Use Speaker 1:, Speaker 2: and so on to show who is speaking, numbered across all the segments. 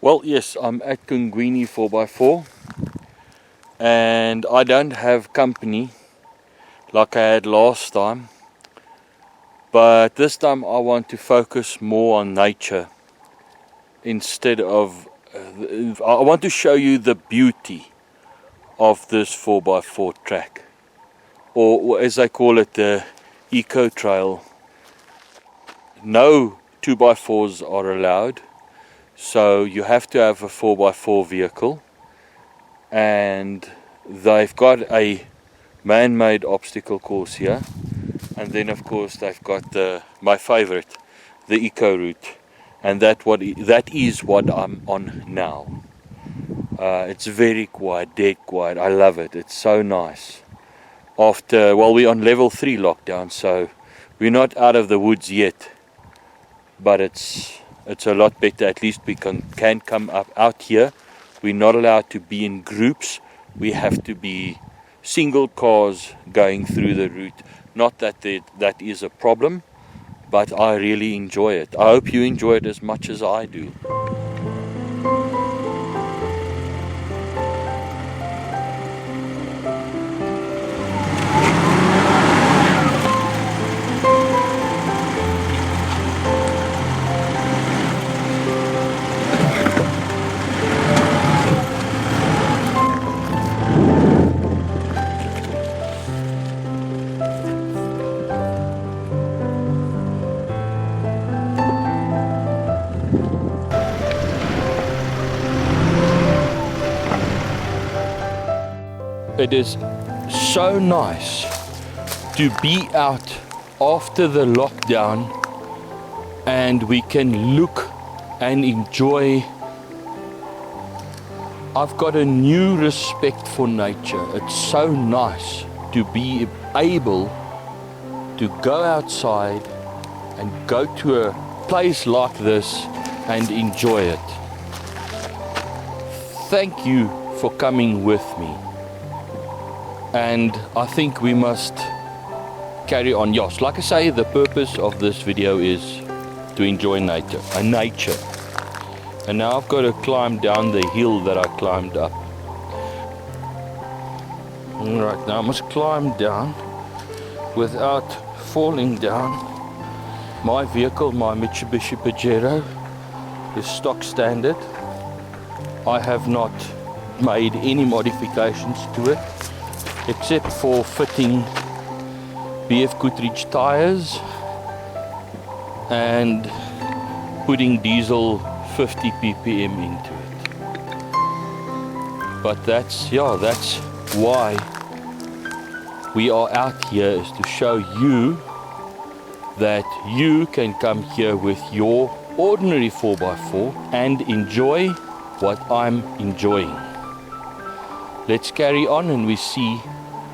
Speaker 1: Well, yes, I'm at Kungwini 4x4 and I don't have company like I had last time, but this time I want to focus more on nature instead of I want to show you the beauty of this 4x4 track, or as I call it, the eco trail. No 2x4s are allowed, so you have to have a 4x4 vehicle, and they've got a man-made obstacle course here, and then of course they've got my favorite, the eco route, and that is what I'm on now. It's very quiet, dead quiet. I love it. It's so nice. We're on level 3 lockdown, so we're not out of the woods yet, but it's a lot better. At least we can come out here. We're not allowed to be in groups. We have to be single cars going through the route. Not that that is a problem, but I really enjoy it. I hope you enjoy it as much as I do. It is so nice to be out after the lockdown, and we can look and enjoy. I've got a new respect for nature. It's so nice to be able to go outside and go to a place like this and enjoy it. Thank you for coming with me. And I think we must carry on. Yes, like I say, the purpose of this video is to enjoy nature. And now I've got to climb down the hill that I climbed up. Right, now I must climb down without falling down. My vehicle, my Mitsubishi Pajero, is stock standard. I have not made any modifications to it, except for fitting BF Goodrich tires and putting diesel 50 ppm into it. But that's why we are out here, is to show you that you can come here with your ordinary 4x4 and enjoy what I'm enjoying. Let's carry on and we see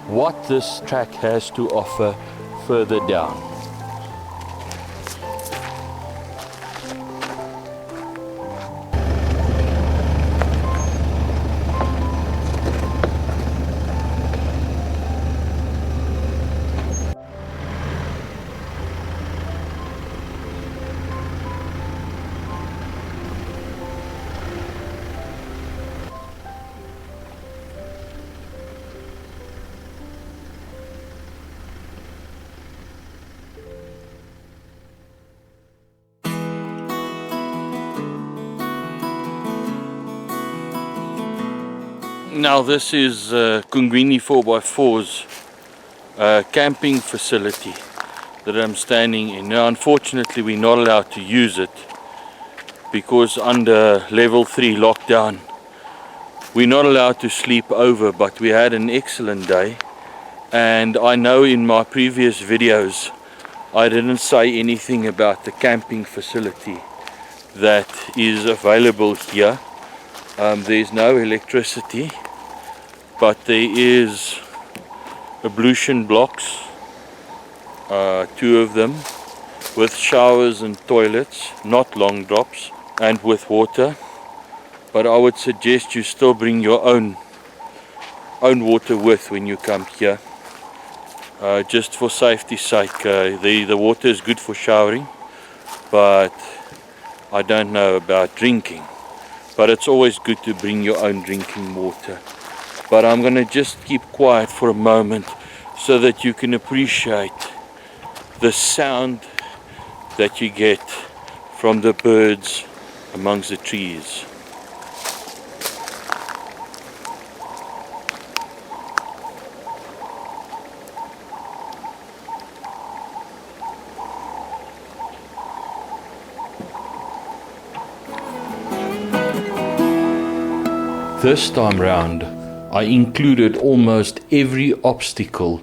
Speaker 1: what this track has to offer further down. Now this is Kungwini 4x4's camping facility that I'm standing in. Now unfortunately we're not allowed to use it because under level 3 lockdown we're not allowed to sleep over, but we had an excellent day. And I know in my previous videos I didn't say anything about the camping facility that is available here. There's no electricity, but there is ablution blocks, 2 of them, with showers and toilets, not long drops, and with water. But I would suggest you still bring your own water with when you come here, just for safety's sake. The water is good for showering, but I don't know about drinking. but it's always good to bring your own drinking water. But I'm going to just keep quiet for a moment so that you can appreciate the sound that you get from the birds amongst the trees. This time round, I included almost every obstacle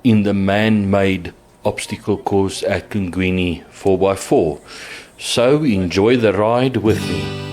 Speaker 1: in the man-made obstacle course at Kungwini 4x4. So enjoy the ride with me.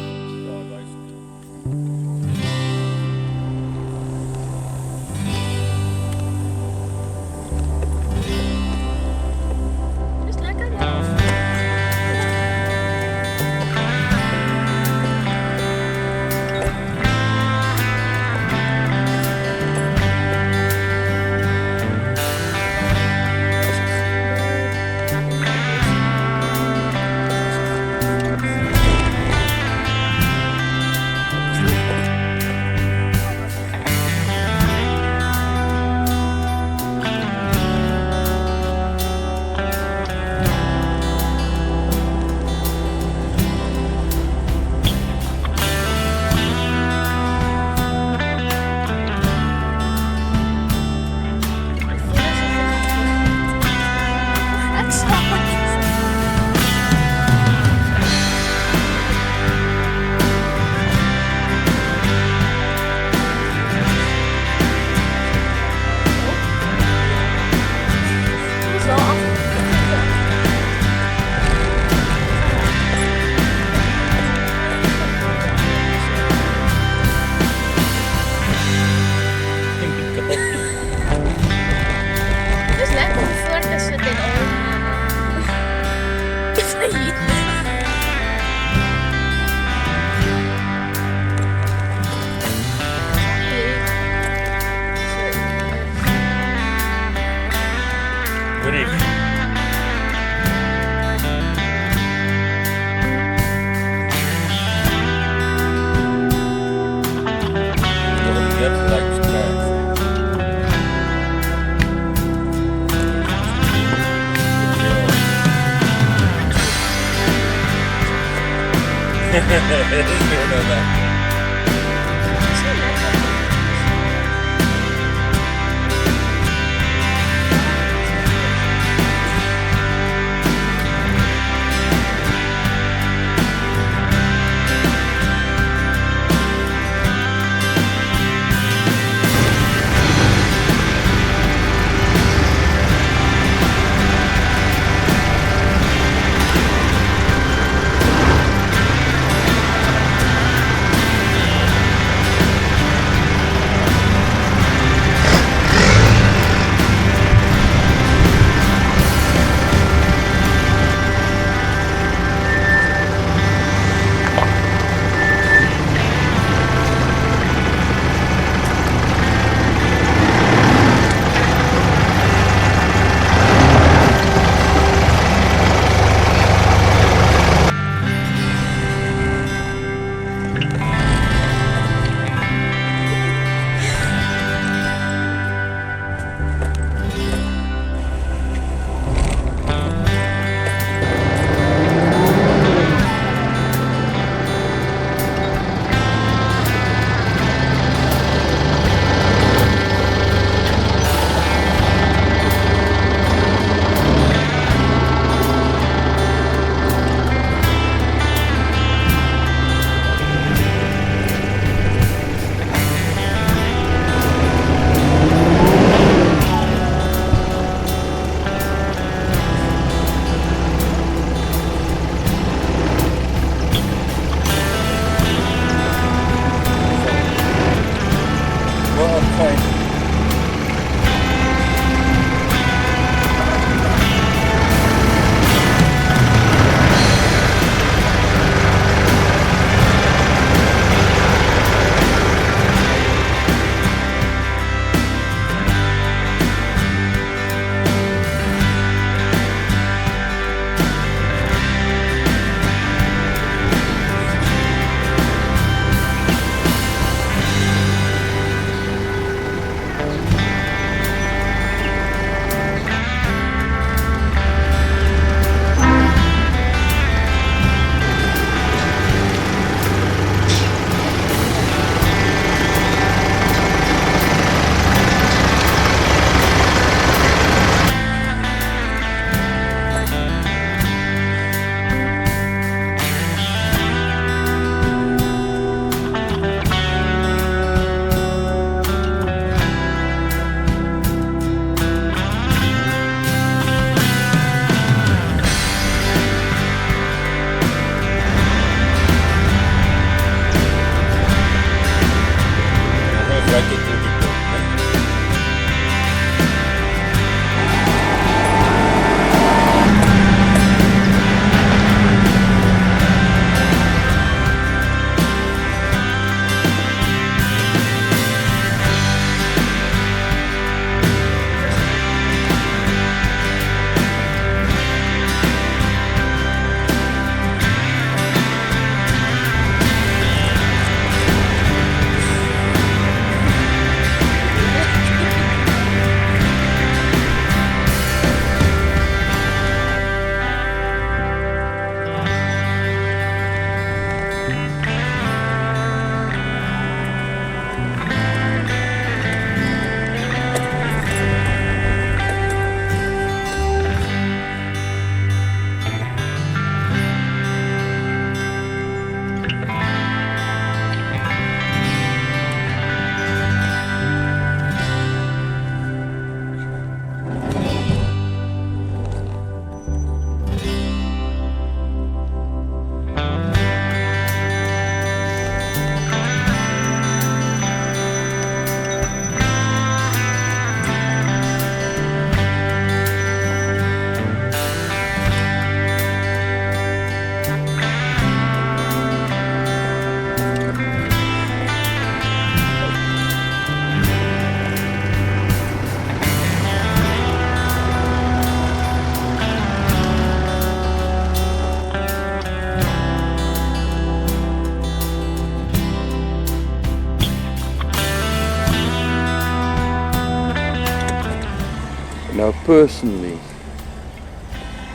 Speaker 1: Now personally,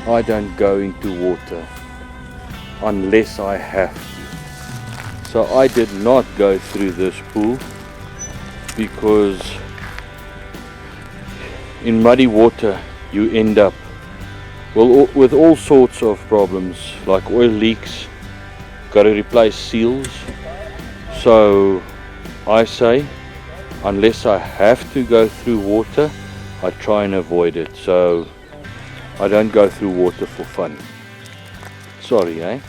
Speaker 1: I don't go into water unless I have to. So I did not go through this pool because in muddy water you end up with all sorts of problems like oil leaks, got to replace seals. So I say, unless I have to go through water, I try and avoid it. So I don't go through water for fun. Sorry, eh?